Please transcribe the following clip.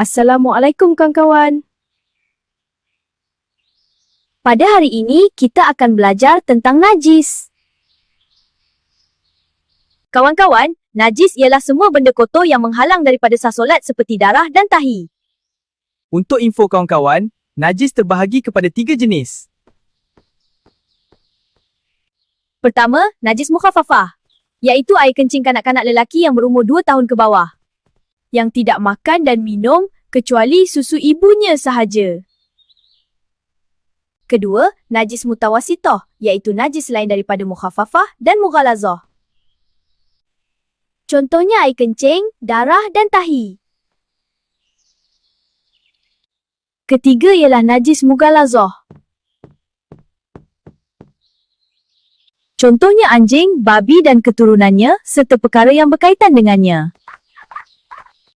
Assalamualaikum kawan-kawan. Pada hari ini, kita akan belajar tentang najis. Kawan-kawan, najis ialah semua benda kotor yang menghalang daripada sah solat seperti darah dan tahi. Untuk info kawan-kawan, najis terbahagi kepada 3 jenis. Pertama, najis mukhafafah, iaitu air kencing kanak-kanak lelaki yang berumur 2 tahun ke bawah, yang tidak makan dan minum kecuali susu ibunya sahaja. Kedua, najis mutawasitoh, iaitu najis lain daripada mukhafafah dan mughalazah. Contohnya air kencing, darah dan tahi. Ketiga ialah najis mughalazah. Contohnya anjing, babi dan keturunannya serta perkara yang berkaitan dengannya.